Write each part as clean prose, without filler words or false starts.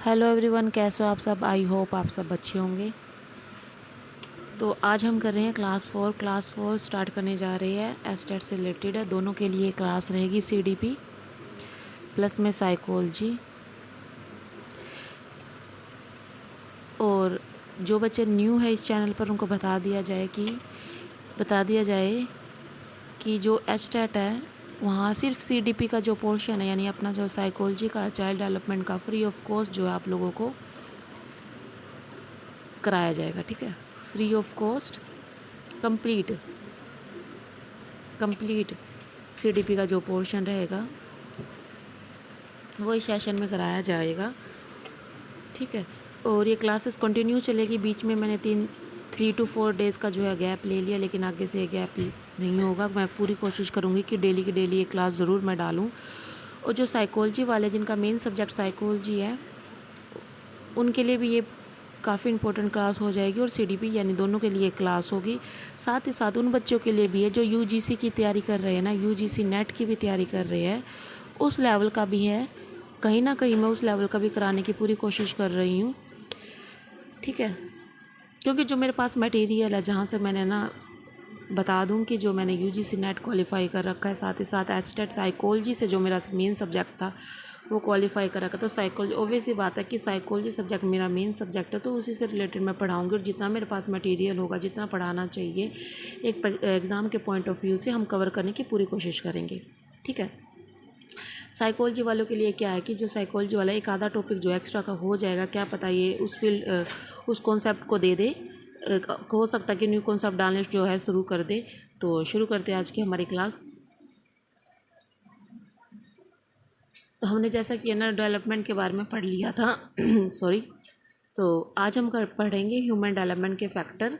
Hello everyone, कैसे हो आप सब। आई होप आप सब अच्छे होंगे। तो आज हम कर रहे हैं क्लास 4 स्टार्ट करने जा रही है। एस्टेट से रिलेटेड है, दोनों के लिए क्लास रहेगी सीडीपी प्लस में साइकोलॉजी। और जो बच्चे न्यू है इस चैनल पर उनको बता दिया जाए कि जो एस्टेट है वहाँ सिर्फ सीडीपी का जो पोर्शन है, यानी अपना जो साइकोलॉजी का चाइल्ड डेवलपमेंट का फ्री ऑफ कॉस्ट जो है आप लोगों को कराया जाएगा। ठीक है, free of cost complete CDP का जो पोर्शन रहेगा वो इस सेशन में कराया जाएगा। ठीक है, और ये क्लासेस कंटिन्यू चलेगी। बीच में मैंने 3 to 4 डेज़ का जो है गैप ले लिया, लेकिन आगे से गैप नहीं होगा। मैं पूरी कोशिश करूँगी कि डेली की डेली ये क्लास ज़रूर मैं डालूँ। और जो साइकोलॉजी वाले जिनका मेन सब्जेक्ट साइकोलॉजी है उनके लिए भी ये काफ़ी इंपॉर्टेंट क्लास हो जाएगी, और सीडीपी यानी दोनों के लिए क्लास होगी। साथ ही साथ उन बच्चों के लिए भी है जो यूजीसी की तैयारी कर रहे हैं ना, यूजीसी नेट की भी तैयारी कर रहे हैं, उस लेवल का भी है। कहीं ना कहीं मैं उस लेवल का भी कराने की पूरी कोशिश कर रही हूँ। ठीक है, क्योंकि जो मेरे पास मटेरियल है, जहाँ से मैंने ना बता दूं कि जो मैंने यूजीसी नेट क्वालिफाई कर रखा है, साथ ही साथ एस्टेट साइकोलॉजी से जो मेरा मेन सब्जेक्ट था वो क्वालिफाई कर रखा। तो साइकोलॉजी ऑब्वियस ही बात है कि साइकोलॉजी सब्जेक्ट मेरा मेन सब्जेक्ट है, तो उसी से रिलेटेड मैं पढ़ाऊँगी। और जितना मेरे पास मटेरियल होगा, जितना पढ़ाना चाहिए एक एग्ज़ाम के पॉइंट ऑफ व्यू से, हम कवर करने की पूरी कोशिश करेंगे। ठीक है, साइकोलॉजी वालों के लिए क्या है कि जो साइकोलॉजी वाला एक आधा टॉपिक जो एक्स्ट्रा का हो जाएगा, क्या पता ये उस फील्ड उस कॉन्सेप्ट को दे दे। हो सकता है कि न्यू कॉन्सेप्ट डालने जो है शुरू कर दे। तो शुरू करते हैं आज की हमारी क्लास। तो हमने जैसा कि इनर डेवलपमेंट के बारे में पढ़ लिया था सॉरी। तो आज हम पढ़ेंगे ह्यूमन डेवलपमेंट के फैक्टर।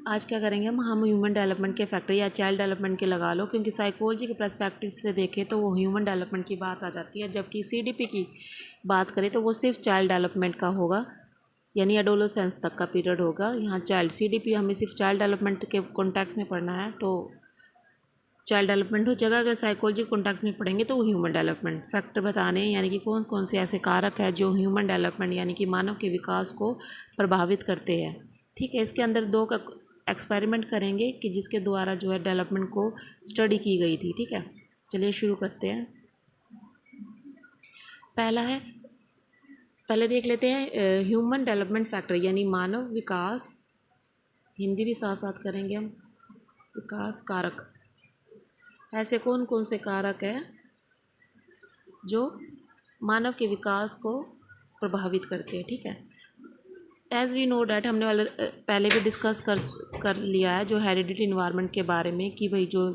आज क्या करेंगे हम ह्यूमन डेवलपमेंट के फैक्टर या चाइल्ड डेवलपमेंट के लगा लो, क्योंकि साइकोलॉजी के पर्सपेक्टिव से देखें तो वो ह्यूमन डेवलपमेंट की बात आ जाती है, जबकि सीडीपी की बात करें तो वो सिर्फ चाइल्ड डेवलपमेंट का होगा, यानी एडोलेसेंस तक का पीरियड होगा। यहाँ चाइल्ड सीडीपी हमें सिर्फ चाइल्ड डेवलपमेंट के कॉन्टेक्स्ट में पढ़ना है, तो चाइल्ड डेवलपमेंट हो जाएगा। अगर साइकोलॉजी कॉन्टेक्स्ट में पढ़ेंगे तो वो ह्यूमन डेवलपमेंट फैक्टर बताने, यानी कि कौन कौन से ऐसे कारक है जो ह्यूमन डेवलपमेंट यानी कि मानव के विकास को प्रभावित करते हैं। ठीक है, इसके अंदर 2 का एक्सपेरिमेंट करेंगे कि जिसके द्वारा जो है डेवलपमेंट को स्टडी की गई थी। ठीक है, चलिए शुरू करते हैं। पहले देख लेते हैं ह्यूमन डेवलपमेंट फैक्टर यानी मानव विकास, हिंदी भी साथ साथ करेंगे हम, विकास कारक। ऐसे कौन कौन से कारक हैं जो मानव के विकास को प्रभावित करते हैं। ठीक है, एज़ वी नो डैट हमने पहले भी डिस्कस कर लिया है जो हेरिडिटी इन्वायरमेंट के बारे में, कि भाई जो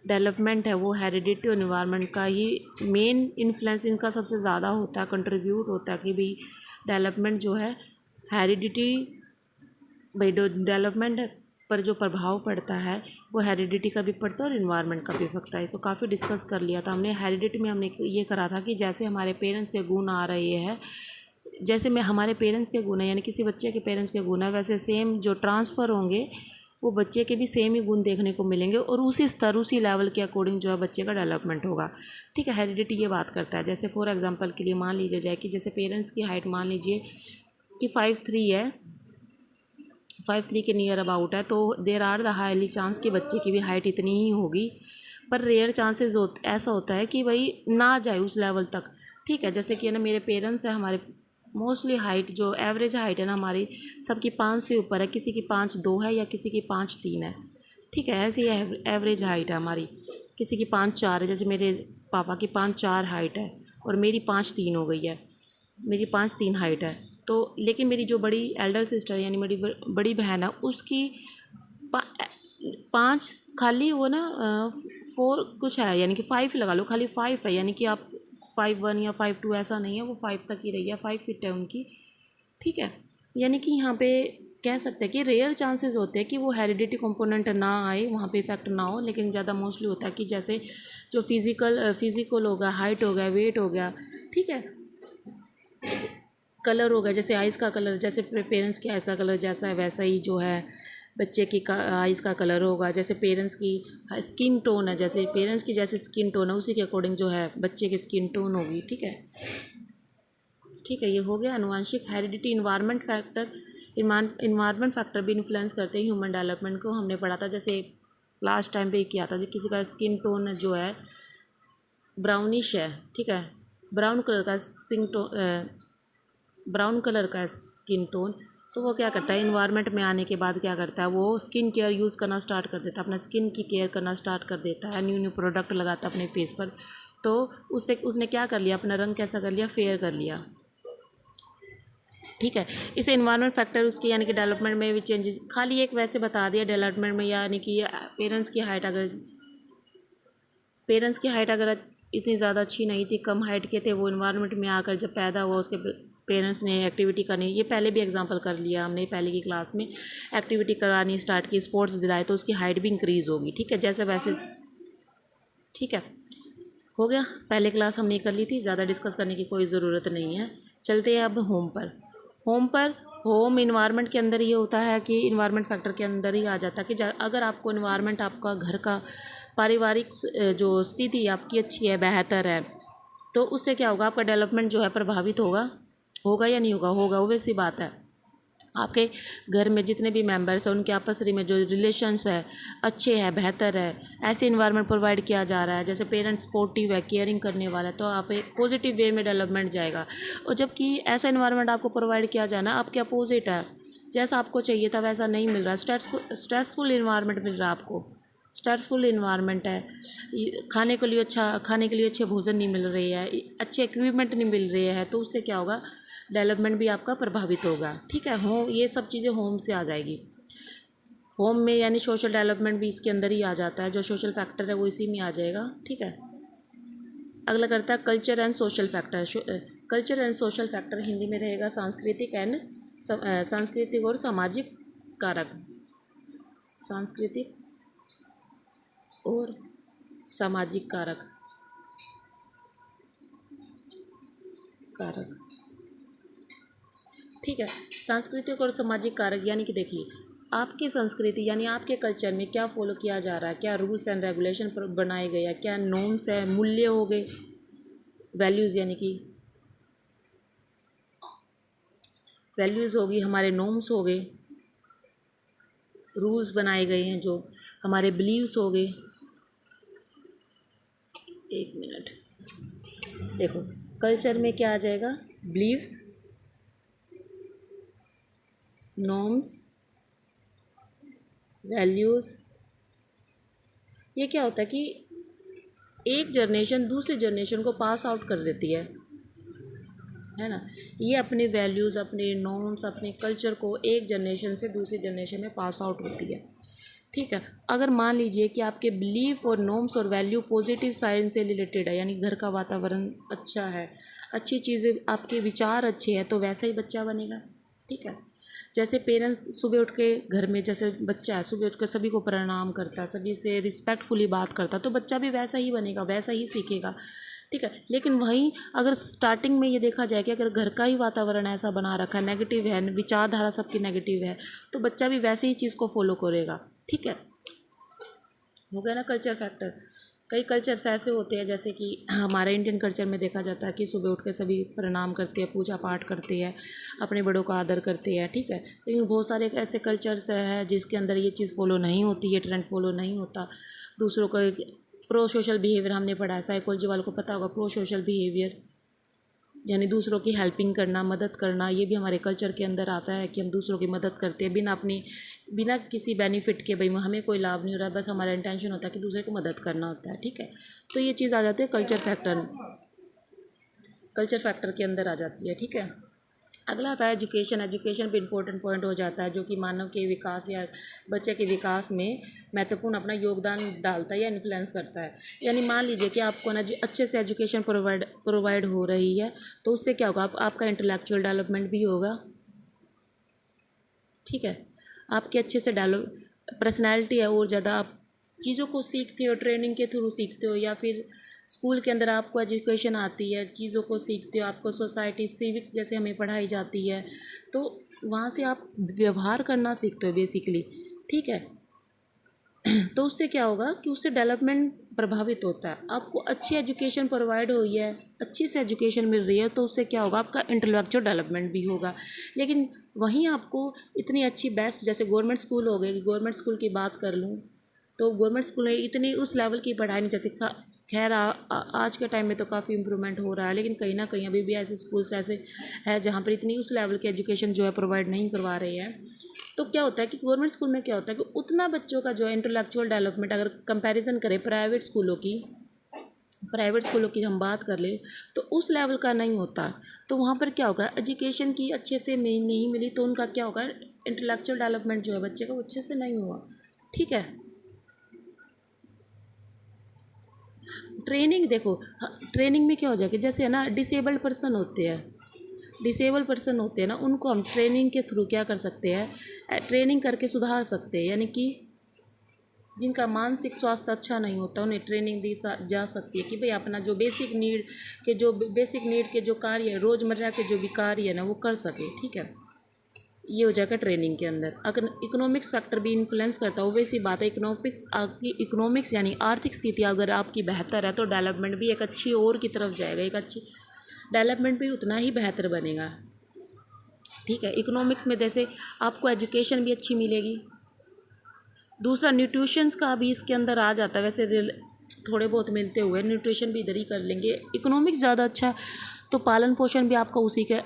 डेवलपमेंट है वो हेरिडिटी इन्वायरमेंट का ही मेन इन्फ्लुएंस इनका सबसे ज़्यादा होता है, कंट्रीब्यूट होता है कि भाई डेवलपमेंट जो है हेरिडिटी, भाई जो डेवलपमेंट पर जो प्रभाव पड़ता है वो हेरिडिटी का भी पड़ता है और इन्वायरमेंट का भी पड़ता है। तो काफ़ी डिस्कस कर लिया था हमने। हेरिडिटी में हमने ये करा था कि जैसे हमारे पेरेंट्स के गुण आ रहे हैं, जैसे में हमारे पेरेंट्स के गुण है यानी किसी बच्चे के पेरेंट्स के गुण है, वैसे सेम जो ट्रांसफ़र होंगे वो बच्चे के भी सेम ही गुण देखने को मिलेंगे, और उसी स्तर उसी लेवल के अकॉर्डिंग जो है बच्चे का डेवलपमेंट होगा। ठीक है, हेरिडिटी ये बात करता है। जैसे फॉर एग्जांपल के लिए मान लीजिए जाए कि जैसे पेरेंट्स की हाइट मान लीजिए कि 5'3" है, 5'3" के नियर अबाउट है, तो there are the highly chance कि बच्चे की भी हाइट इतनी ही होगी। पर रेयर चांसेस ऐसा होता है कि भाई ना जाए उस लेवल तक। ठीक है, जैसे कि ना मेरे पेरेंट्स हैं, हमारे मोस्टली हाइट जो एवरेज हाइट है ना हमारी सबकी 5 से ऊपर है, किसी की 5'2" है या किसी की 5'3" है। ठीक है, ऐसी एवरेज हाइट है हमारी। किसी की 5'4" है, जैसे मेरे पापा की 5'4" हाइट है और मेरी 5'3" हो गई है, मेरी 5'3" हाइट है। तो लेकिन मेरी जो बड़ी एल्डर सिस्टर यानी मेरी बड़ी बहन है उसकी 5 खाली वो ना 4 कुछ है, यानी कि 5 लगा लो, खाली 5 है, यानी कि आप 5'1" या 5'2" ऐसा नहीं है, वो 5 तक ही रही है, 5 फीट है उनकी। ठीक है, यानी कि यहाँ पे कह सकते हैं कि रेयर चांसेस होते हैं कि वो हेरिडिटी कंपोनेंट ना आए, वहाँ पे इफेक्ट ना हो, लेकिन ज़्यादा मोस्टली होता है कि जैसे जो फिजिकल होगा, हाइट हो गया, वेट हो गया, ठीक है, कलर हो गया, जैसे आइज़ का कलर, जैसे पेरेंट्स की आइज़ का कलर जैसा है वैसा ही जो है बच्चे की आइज़ का कलर होगा। जैसे पेरेंट्स की स्किन टोन है, जैसे पेरेंट्स की जैसे स्किन टोन है उसी के अकॉर्डिंग जो है बच्चे की स्किन टोन होगी। ठीक है, ठीक है, ये हो गया आनुवंशिक। हेरिडिटी, इन्वायरमेंट फैक्टर भी इन्फ्लुएंस करते हैं ह्यूमन डेवलपमेंट को, हमने पढ़ा था जैसे लास्ट टाइम पे किया था। किसी का स्किन टोन जो है ब्राउनिश है, ठीक है, ब्राउन कलर का स्किन टोन, तो वो क्या करता है इन्वायरमेंट में आने के बाद क्या करता है, वो स्किन केयर यूज़ करना स्टार्ट कर देता है, अपना स्किन की केयर करना स्टार्ट कर देता है, न्यू न्यू प्रोडक्ट लगाता है अपने फेस पर। तो उसने क्या कर लिया, अपना रंग कैसा कर लिया, फेयर कर लिया। ठीक है, इसे इन्वायरमेंट फैक्टर उसकी यानी कि डेवलपमेंट में भी चेंजेस, खाली एक वैसे बता दिया डेवलपमेंट में, यानी कि पेरेंट्स की हाइट अगर इतनी ज़्यादा अच्छी नहीं थी, कम हाइट के थे, वो इन्वायरमेंट में आकर जब पैदा हुआ उसके पेरेंट्स ने एक्टिविटी करनी, ये पहले भी एग्जांपल कर लिया हमने पहले की क्लास में, एक्टिविटी करानी स्टार्ट की, स्पोर्ट्स दिलाए, तो उसकी हाइट भी इंक्रीज़ होगी। ठीक है, जैसे वैसे। ठीक है, हो गया, पहले क्लास हमने कर ली थी, ज़्यादा डिस्कस करने की कोई ज़रूरत नहीं है। चलते हैं अब होम इन्वायरमेंट के अंदर ये होता है कि इन्वायरमेंट फैक्टर के अंदर ही आ जाता है कि अगर आपको इन्वायरमेंट, आपका घर का पारिवारिक जो स्थिति आपकी अच्छी है, बेहतर है, तो उससे क्या होगा, आपका डेवलपमेंट जो है प्रभावित होगा या नहीं होगा, होगा, ऑब्वियस सी बात है। आपके घर में जितने भी मेंबर्स हैं उनके आपस में जो रिलेशंस है अच्छे हैं, बेहतर है, ऐसे इन्वायरमेंट प्रोवाइड किया जा रहा है, जैसे पेरेंट्स सपोर्टिव है, केयरिंग करने वाला है, तो आप एक पॉजिटिव वे में डेवलपमेंट जाएगा। और जबकि ऐसा इन्वायरमेंट आपको प्रोवाइड किया जाना आपके अपोजिट है, जैसा आपको चाहिए था वैसा नहीं मिल रहा, स्ट्रेसफुल इन्वायरमेंट मिल रहा है आपको, स्ट्रेसफुल इन्वायरमेंट है, खाने के लिए अच्छे भोजन नहीं मिल रही है, अच्छे इक्विपमेंट नहीं मिल रहे हैं, तो उससे क्या होगा, डेवलपमेंट भी आपका प्रभावित होगा। ठीक है, ये सब चीज़ें होम से आ जाएगी। होम में यानी सोशल डेवलपमेंट भी इसके अंदर ही आ जाता है, जो सोशल फैक्टर है वो इसी में आ जाएगा। ठीक है, अगला करता है culture and social factor. Culture and social factor Hindi में रहेगा सांस्कृतिक और सामाजिक कारक। सांस्कृतिक और सामाजिक कारक। ठीक है, सांस्कृतिक और सामाजिक कारक यानी कि देखिए, आपकी संस्कृति यानी आपके कल्चर में क्या फॉलो किया जा रहा है, क्या रूल्स एंड रेगुलेशन बनाए गए हैं, क्या नॉर्म्स है, मूल्य हो गए, वैल्यूज़ यानी कि वैल्यूज़ होगी, हमारे नॉर्म्स हो गए, रूल्स बनाए गए हैं, जो हमारे बिलीव्स हो गए। एक मिनट, देखो कल्चर में क्या आ जाएगा, बिलीव्स, नॉर्म्स, वैल्यूज़। ये क्या होता है कि एक जनरेशन दूसरी जनरेशन को पास आउट कर देती है ना, ये अपने वैल्यूज़, अपने नॉर्म्स, अपने कल्चर को एक जनरेशन से दूसरी जनरेशन में पास आउट होती है। ठीक है, अगर मान लीजिए कि आपके बिलीफ और नॉर्म्स और वैल्यू पॉजिटिव साइड से रिलेटेड है, यानी घर का वातावरण अच्छा है, अच्छी चीज़ें, आपके विचार अच्छे हैं, तो वैसा ही बच्चा बनेगा। ठीक है, जैसे पेरेंट्स सुबह उठ के घर में, जैसे बच्चा है सुबह उठ के सभी को प्रणाम करता है, सभी से रिस्पेक्टफुली बात करता है, तो बच्चा भी वैसा ही बनेगा, वैसा ही सीखेगा। ठीक है, लेकिन वहीं अगर स्टार्टिंग में ये देखा जाए कि अगर घर का ही वातावरण ऐसा बना रखा है, नेगेटिव है, विचारधारा सबकी नेगेटिव है, तो बच्चा भी वैसे ही चीज़ को फॉलो करेगा। ठीक है, हो गया ना कल्चर फैक्टर। कई कल्चर्स ऐसे होते हैं, जैसे कि हमारे इंडियन कल्चर में देखा जाता है कि सुबह उठ के सभी प्रणाम करते हैं, पूजा पाठ करते हैं, अपने बड़ों का आदर करते हैं। ठीक है, लेकिन बहुत सारे ऐसे कल्चर्स हैं जिसके अंदर ये चीज़ फॉलो नहीं होती, ये ट्रेंड फॉलो नहीं होता। दूसरों को प्रो सोशल बिहेवियर हमने पढ़ा है, साइकोलॉजी वालों को पता होगा, प्रो सोशल बिहेवियर यानी दूसरों की हेल्पिंग करना, मदद करना, ये भी हमारे कल्चर के अंदर आता है कि हम दूसरों की मदद करते हैं बिना किसी बेनिफिट के, भाई हमें कोई लाभ नहीं हो रहा है, बस हमारा इंटेंशन होता है कि दूसरे को मदद करना होता है। ठीक है, तो ये चीज़ आ जाती है कल्चर फैक्टर के अंदर आ जाती है। ठीक है, अगला आता है एजुकेशन भी इम्पोर्टेंट पॉइंट हो जाता है, जो कि मानव के विकास या बच्चे के विकास में महत्वपूर्ण अपना योगदान डालता है या इन्फ्लुएंस करता है। यानी मान लीजिए कि आपको ना अच्छे से एजुकेशन प्रोवाइड हो रही है, तो उससे क्या होगा, आपका इंटेलेक्चुअल डेवलपमेंट भी होगा। ठीक है, आपके अच्छे से पर्सनैलिटी है, और ज़्यादा आप चीज़ों को सीखते हो, ट्रेनिंग के थ्रू सीखते हो, या फिर स्कूल के अंदर आपको एजुकेशन आती है, चीज़ों को सीखते हो, आपको सोसाइटी सिविक्स जैसे हमें पढ़ाई जाती है, तो वहाँ से आप व्यवहार करना सीखते हो बेसिकली। ठीक है, तो उससे क्या होगा कि उससे डेवलपमेंट प्रभावित होता है। आपको अच्छी एजुकेशन प्रोवाइड हुई है, अच्छी से एजुकेशन मिल रही है, तो उससे क्या होगा, आपका इंटेलेक्चुअल डेवलपमेंट भी होगा। लेकिन वहीं आपको इतनी अच्छी बेस्ट, जैसे गवर्नमेंट स्कूल हो गए, गवर्नमेंट स्कूल की बात कर लूँ तो गवर्नमेंट स्कूल में इतनी उस लेवल की पढ़ाई नहीं चलती। खैर आज के टाइम में तो काफ़ी इम्प्रूवमेंट हो रहा है, लेकिन कहीं ना कहीं अभी भी ऐसे स्कूल्स ऐसे हैं जहाँ पर इतनी उस लेवल की एजुकेशन जो है प्रोवाइड नहीं करवा रहे हैं। तो क्या होता है कि गवर्नमेंट स्कूल में क्या होता है कि उतना बच्चों का जो है इंटेलेक्चुअल डेवलपमेंट, अगर कंपैरिजन करें प्राइवेट स्कूलों की हम बात कर ले तो उस लेवल का नहीं होता। तो वहाँ पर क्या होगा, एजुकेशन की अच्छे से नहीं मिली तो उनका क्या होगा, इंटेलेक्चुअल डेवलपमेंट जो है बच्चे का वो अच्छे से नहीं हुआ। ठीक है। ट्रेनिंग देखो, ट्रेनिंग में क्या हो जाएगा, जैसे है ना डिसेबल पर्सन होते हैं ना, उनको हम ट्रेनिंग के थ्रू क्या कर सकते हैं, ट्रेनिंग करके सुधार सकते हैं। यानी कि जिनका मानसिक स्वास्थ्य अच्छा नहीं होता उन्हें ट्रेनिंग दी जा सकती है कि भाई अपना जो बेसिक नीड के जो कार्य है, रोज़मर्रा के जो भी कार्य है ना वो कर सके। ठीक है, ये हो जाएगा ट्रेनिंग के अंदर। अगर इकोनॉमिक्स फैक्टर भी इन्फ्लुएंस करता है, वैसी बात है, इकोनॉमिक्स यानी आर्थिक स्थिति अगर आपकी बेहतर है तो डेवलपमेंट भी एक अच्छी ओर की तरफ जाएगा, एक अच्छी डेवलपमेंट भी उतना ही बेहतर बनेगा। ठीक है, इकोनॉमिक्स में जैसे आपको एजुकेशन भी अच्छी मिलेगी, दूसरा न्यूट्रिशंस का भी इसके अंदर आ जाता है। वैसे थोड़े बहुत मिलते हुए न्यूट्रिशन भी इधर ही कर लेंगे। इकोनॉमिक्स ज़्यादा अच्छा है तो पालन पोषण भी आपका उसी के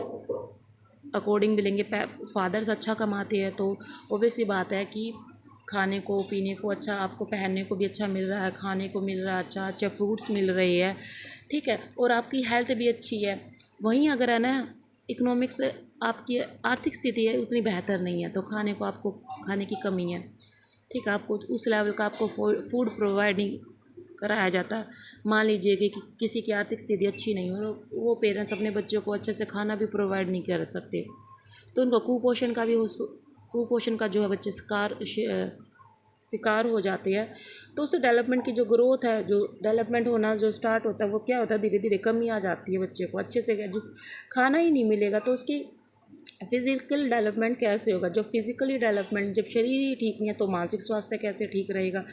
अकॉर्डिंग मिलेंगे। फादर्स अच्छा कमाते हैं तो ओबियस सी बात है कि खाने को पीने को अच्छा, आपको पहनने को भी अच्छा मिल रहा है, खाने को मिल रहा है अच्छा, अच्छे फ्रूट्स मिल रहे हैं। ठीक है, और आपकी हेल्थ भी अच्छी है। वहीं अगर है ना इकोनॉमिक्स, आपकी आर्थिक स्थिति है उतनी बेहतर नहीं है तो आपको खाने की कमी है। ठीक है, आपको उस लेवल का आपको फूड प्रोवाइड नहीं कराया जाता। मान लीजिए कि किसी की आर्थिक स्थिति अच्छी नहीं हो, वो पेरेंट्स अपने बच्चों को अच्छे से खाना भी प्रोवाइड नहीं कर सकते, तो उनको कुपोषण का जो है बच्चे शिकार हो जाते हैं। तो उससे डेवलपमेंट की जो ग्रोथ है, जो डेवलपमेंट होना जो स्टार्ट होता है, वो क्या होता है, धीरे धीरे कमी आ जाती है। बच्चे को अच्छे से जो खाना ही नहीं मिलेगा तो उसकी फिज़िकल डेवलपमेंट कैसे होगा। जब फिज़िकली डेवलपमेंट, जब शरीर ही ठीक नहीं है तो मानसिक स्वास्थ्य कैसे ठीक रहेगा।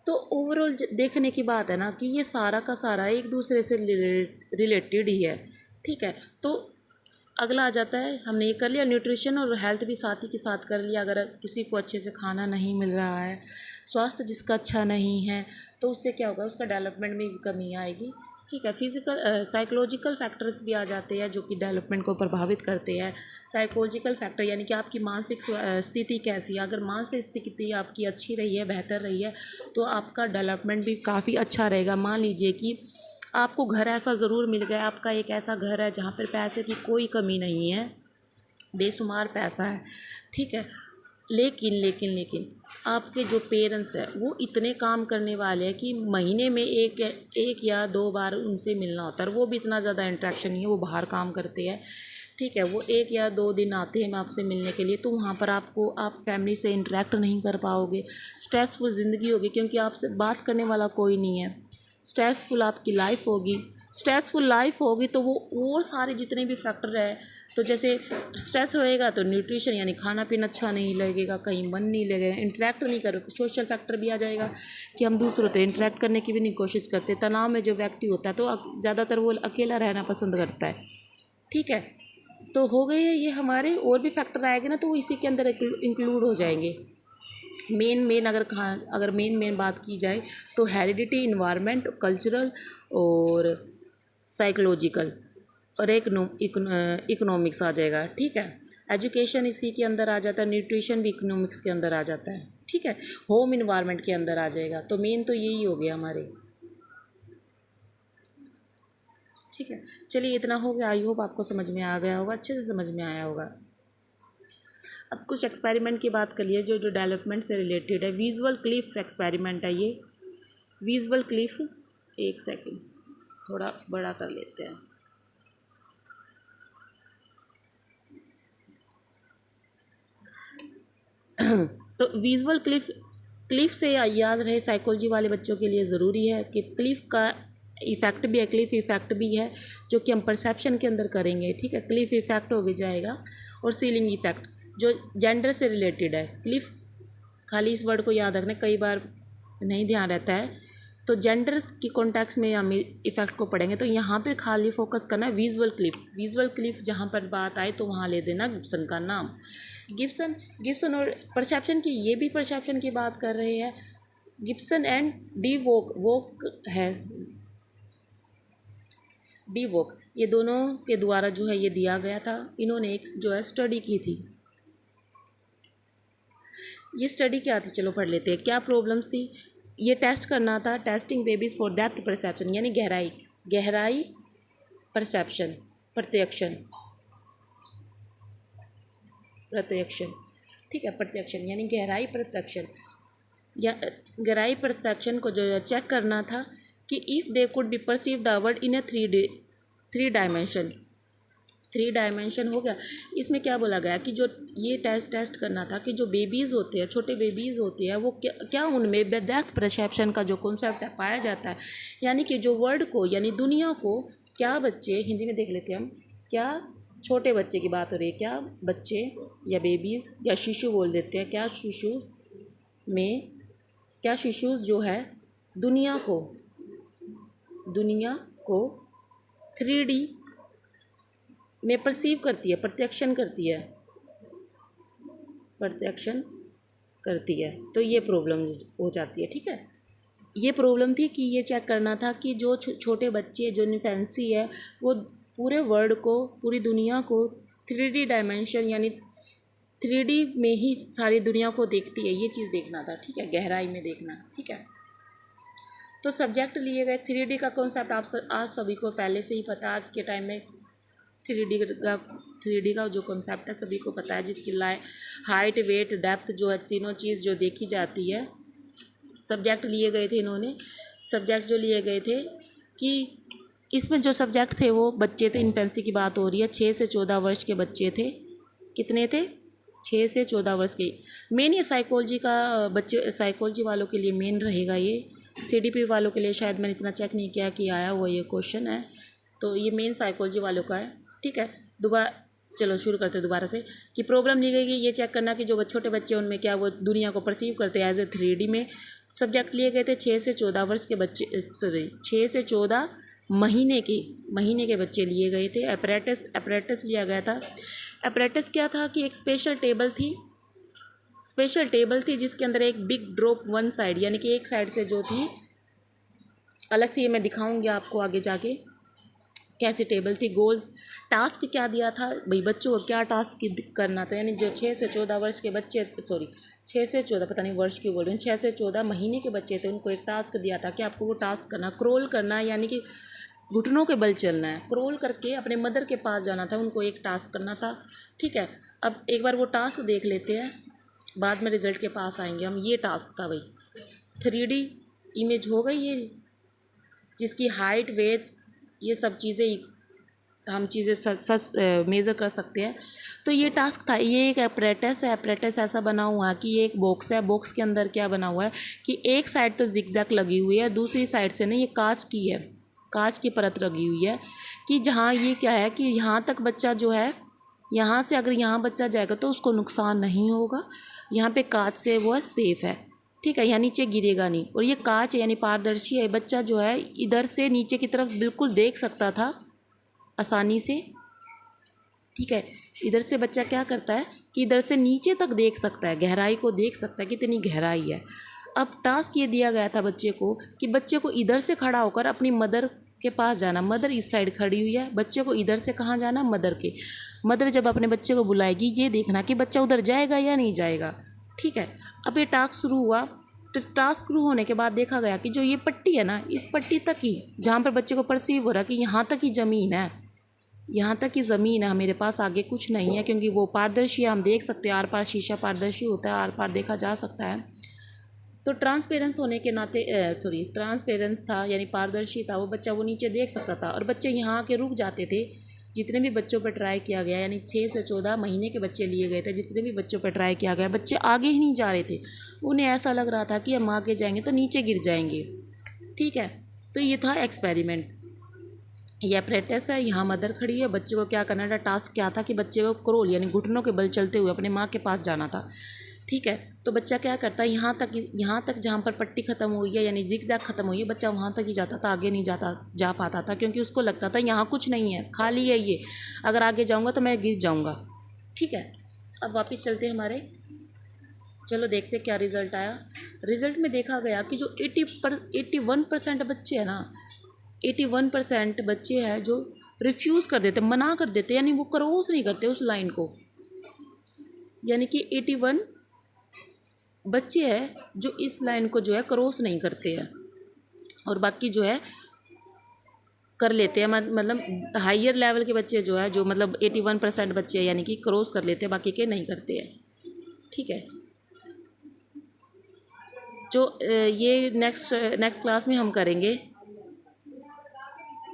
तो ओवरऑल देखने की बात है ना कि ये सारा का सारा एक दूसरे से रिलेटेड ही है। ठीक है, तो अगला आ जाता है, हमने ये कर लिया न्यूट्रिशन और हेल्थ भी साथ ही के साथ कर लिया। अगर किसी को अच्छे से खाना नहीं मिल रहा है, स्वास्थ्य जिसका अच्छा नहीं है, तो उससे क्या होगा, उसका डेवलपमेंट में भी कमी आएगी। ठीक है, साइकोलॉजिकल फैक्टर्स भी आ जाते हैं जो कि डेवलपमेंट को प्रभावित करते हैं। साइकोलॉजिकल फैक्टर यानी कि आपकी मानसिक स्थिति कैसी है। अगर मानसिक स्थिति आपकी अच्छी रही है, बेहतर रही है, तो आपका डेवलपमेंट भी काफ़ी अच्छा रहेगा। मान लीजिए कि आपको घर ऐसा ज़रूर मिल गया, आपका एक ऐसा घर है जहाँ पर पैसे की कोई कमी नहीं है, बेशुमार पैसा है। ठीक है, लेकिन आपके जो पेरेंट्स हैं वो इतने काम करने वाले हैं कि महीने में एक या दो बार उनसे मिलना होता है, और वो भी इतना ज़्यादा इंटरेक्शन नहीं है, वो बाहर काम करते हैं। ठीक है, वो 1 या 2 दिन आते हैं आपसे मिलने के लिए, तो वहाँ पर आप फैमिली से इंटरेक्ट नहीं कर पाओगे। स्ट्रेसफुल ज़िंदगी होगी क्योंकि आपसे बात करने वाला कोई नहीं है। स्ट्रेसफुल आपकी लाइफ होगी, तो वो और सारे जितने भी फैक्टर है, तो जैसे स्ट्रेस रहेगा तो न्यूट्रिशन यानी खाना पीना अच्छा नहीं लगेगा, कहीं मन नहीं लगेगा, इंटरेक्ट नहीं करोगे। सोशल फैक्टर भी आ जाएगा कि हम दूसरों से इंटरेक्ट करने की भी नहीं कोशिश करते। तनाव में जो व्यक्ति होता है तो ज़्यादातर वो अकेला रहना पसंद करता है। ठीक है, तो हो गए ये हमारे, और भी फैक्टर आएंगे ना तो वो इसी के अंदर इंक्लूड हो जाएंगे। अगर मेन बात की जाए तो हेरिडिटी, इन्वायरमेंट, कल्चरल और साइकोलॉजिकल और इकोनॉमिक्स आ जाएगा। ठीक है, एजुकेशन इसी के अंदर आ जाता है, न्यूट्रिशन भी इकोनॉमिक्स के अंदर आ जाता है। ठीक है, होम इन्वायरमेंट के अंदर आ जाएगा। तो मेन तो यही हो गया हमारे। ठीक है, चलिए इतना हो गया। आई होप आपको समझ में आ गया होगा, अच्छे से समझ में आया होगा। अब कुछ एक्सपेरिमेंट की बात कर लिए जो डेवलपमेंट से रिलेटेड है। विजुअल क्लिफ एक्सपेरिमेंट है ये। विजुअल क्लिफ, एक सेकंड थोड़ा बड़ा कर लेते हैं। तो विजुअल क्लिफ से याद रहे, साइकोलॉजी वाले बच्चों के लिए ज़रूरी है कि क्लिफ का इफ़ेक्ट भी है, क्लिफ इफ़ेक्ट भी है जो कि हम परसेप्शन के अंदर करेंगे। ठीक है, क्लिफ इफ़ेक्ट हो जाएगा। और सीलिंग इफ़ेक्ट जो जेंडर से रिलेटेड है। क्लिफ, खाली इस वर्ड को याद रखना, कई बार नहीं ध्यान रहता है तो जेंडर के कॉन्टेक्स्ट में हम इफ़ेक्ट को पढ़ेंगे। तो यहाँ पे खाली फोकस करना है विजुअल क्लिप जहाँ पर बात आए तो वहाँ ले देना गिब्सन का नाम। गिब्सन और परसेप्शन की, ये भी परसेप्शन की बात कर रहे हैं। गिब्सन एंड वोक है, वोक, ये दोनों के द्वारा जो है ये दिया गया था। इन्होंने एक जो है स्टडी की थी। ये स्टडी क्या थी, चलो पढ़ लेते हैं। क्या प्रॉब्लम्स थी, ये टेस्ट करना था, testing babies for depth perception, यानी गहराई परसेप्शन, प्रत्यक्षण, ठीक है, प्रत्यक्षण यानी गहराई प्रत्यक्षण, या गहराई प्रत्यक्षण को जो चेक करना था कि if they could be perceive the word in A three dimension हो गया। इसमें क्या बोला गया कि जो ये टेस्ट करना था कि जो बेबीज़ होते हैं, छोटे बेबीज़ होते हैं, वो क्या उनमें डेप्थ परसेप्शन का जो कॉन्सेप्ट है पाया जाता है, यानी कि जो वर्ड को यानी दुनिया को क्या बच्चे, हिंदी में देख लेते हैं हम, क्या छोटे बच्चे की बात हो रही है, क्या बच्चे या बेबीज़ या शिशु बोल देते हैं, क्या शिशुज़ जो है दुनिया को 3D में परसीव करती है, प्रत्यक्षण करती है। तो ये प्रॉब्लम हो जाती है, ठीक है। ये प्रॉब्लम थी कि ये चेक करना था कि जो छोटे बच्चे, जो इन्फेंसी है, वो पूरे वर्ल्ड को, पूरी दुनिया को 3D डायमेंशन यानी 3D में ही सारी दुनिया को देखती है, ये चीज़ देखना था, ठीक है, गहराई में देखना, ठीक है। तो सब्जेक्ट लिए गए 3D का कॉन्सेप्ट आप सभी को पहले से ही पता, आज के टाइम में 3D का जो कॉन्सेप्ट है सभी को पता है, जिसकी हाइट, वेट, डेप्थ जो है, तीनों चीज़ जो देखी जाती है। सब्जेक्ट लिए गए थे इन्होंने, सब्जेक्ट जो लिए गए थे कि इसमें जो सब्जेक्ट थे वो बच्चे थे, इन्फेंसी की बात हो रही है, 6 से 14 वर्ष के बच्चे थे। कितने थे? 6 से 14 वर्ष के। मेन ये साइकोलॉजी का साइकोलॉजी वालों के लिए मेन रहेगा ये। CDP वालों के लिए शायद मैंने इतना चेक नहीं किया कि आया हुआ ये क्वेश्चन है, तो ये मेन साइकोलॉजी वालों का है, ठीक है। चलो शुरू करते हैं दोबारा से कि प्रॉब्लम ली गई कि ये चेक करना कि जो छोटे बच्चे उनमें क्या वो दुनिया को परसीव करते हैं एज ए 3D में। सब्जेक्ट लिए गए थे 6 से 14 वर्ष के बच्चे, 6 से 14 महीने के बच्चे लिए गए थे। अपरेटस लिया गया था। अपरेटस क्या था कि एक स्पेशल टेबल थी जिसके अंदर एक बिग ड्रॉप वन साइड, यानी कि एक साइड से जो थी अलग थी। ये मैं दिखाऊंगी आपको आगे जाके कैसी टेबल थी। गोल टास्क क्या दिया था भाई, बच्चों को क्या टास्क करना था, यानी जो 6 से 14 वर्ष के बच्चे, 6 से 14, पता नहीं वर्ष क्यों बोल रही हूँ, 6 से 14 महीने के बच्चे थे, उनको एक टास्क दिया था कि आपको वो टास्क करना, क्रोल करना है, यानी कि घुटनों के बल चलना है, क्रोल करके अपने मदर के पास जाना था, उनको एक टास्क करना था, ठीक है। अब एक बार वो टास्क देख लेते हैं, बाद में रिजल्ट के पास आएंगे हम। ये टास्क था भाई, 3D इमेज हो गई ये, जिसकी हाइट, वेट, ये सब चीज़ें हम चीज़ें मेज़र कर सकते हैं। तो ये टास्क था। ये एक अपरेटस है, अपरेटस ऐसा बना हुआ है कि ये एक बॉक्स है, बॉक्स के अंदर क्या बना हुआ है कि एक साइड तो जिगजैग लगी हुई है, दूसरी साइड से ना ये कांच की परत लगी हुई है कि जहाँ ये क्या है कि यहाँ तक बच्चा जो है, यहाँ से अगर यहाँ बच्चा जाएगा तो उसको नुकसान नहीं होगा, यहाँ पे कांच से वो है सेफ़ है, ठीक है, यहाँ नीचे गिरेगा नहीं। और ये कांच है यानी पारदर्शी है, बच्चा जो है इधर से नीचे की तरफ बिल्कुल देख सकता था आसानी से, ठीक है। इधर से बच्चा क्या करता है कि इधर से नीचे तक देख सकता है, गहराई को देख सकता है कितनी गहराई है। अब टास्क ये दिया गया था बच्चे को कि बच्चे को इधर से खड़ा होकर अपनी मदर के पास जाना, मदर इस साइड खड़ी हुई है, बच्चे को इधर से कहाँ जाना, मदर जब अपने बच्चे को बुलाएगी ये देखना कि बच्चा उधर जाएगा या नहीं जाएगा, ठीक है। अब ये टास्क शुरू हुआ, तो टास्क शुरू होने के बाद देखा गया कि जो ये पट्टी है ना, इस पट्टी तक ही जहाँ पर बच्चे को परसीव हो रहा कि यहाँ तक ही ज़मीन है, यहाँ तक ही ज़मीन है, मेरे पास आगे कुछ नहीं है, क्योंकि वो पारदर्शी है, हम देख सकते हैं, आर पार शीशा पारदर्शी होता है, आर पार देखा जा सकता है। तो ट्रांसपेरेंस होने के नाते ट्रांसपेरेंस था यानी पारदर्शी था, वो बच्चा वो नीचे देख सकता था। और बच्चे यहाँ आके रुक जाते थे। जितने भी बच्चों पर ट्राई किया गया, यानी 6 से 14 महीने के बच्चे लिए गए थे, जितने भी बच्चों पर ट्राई किया गया, बच्चे आगे ही नहीं जा रहे थे। उन्हें ऐसा लग रहा था कि हम आगे जाएंगे तो नीचे गिर जाएंगे, ठीक है। तो ये था एक्सपेरिमेंट। ये अपरेटस है, यहाँ मदर खड़ी है, बच्चे को क्या करना था, टास्क क्या था कि बच्चे को क्रोल यानी घुटनों के बल चलते हुए अपने माँ के पास जाना था, ठीक है। तो बच्चा क्या करता है, यहाँ तक जहाँ पर पट्टी ख़त्म हुई है यानी जिगजैग ख़त्म हुई है, बच्चा वहाँ तक ही जाता था, आगे नहीं जा पाता था, क्योंकि उसको लगता था यहाँ कुछ नहीं है, खाली है ये, अगर आगे जाऊँगा तो मैं गिर जाऊँगा। ठीक है, अब वापस चलते हैं हमारे, चलो देखते क्या रिज़ल्ट आया। रिज़ल्ट में देखा गया कि जो 81% बच्चे हैं ना, 81% बच्चे हैं जो रिफ्यूज़ कर देते, मना कर देते, यानी वो क्रॉस नहीं करते उस लाइन को। यानी कि 81 बच्चे हैं जो इस लाइन को जो है क्रॉस नहीं करते हैं, और बाकी जो है कर लेते हैं। मतलब हाइयर लेवल के बच्चे जो है, जो मतलब 81% बच्चे हैं यानी कि क्रॉस कर लेते हैं, बाकी के नहीं करते हैं। ठीक है, जो ये नेक्स्ट क्लास में हम करेंगे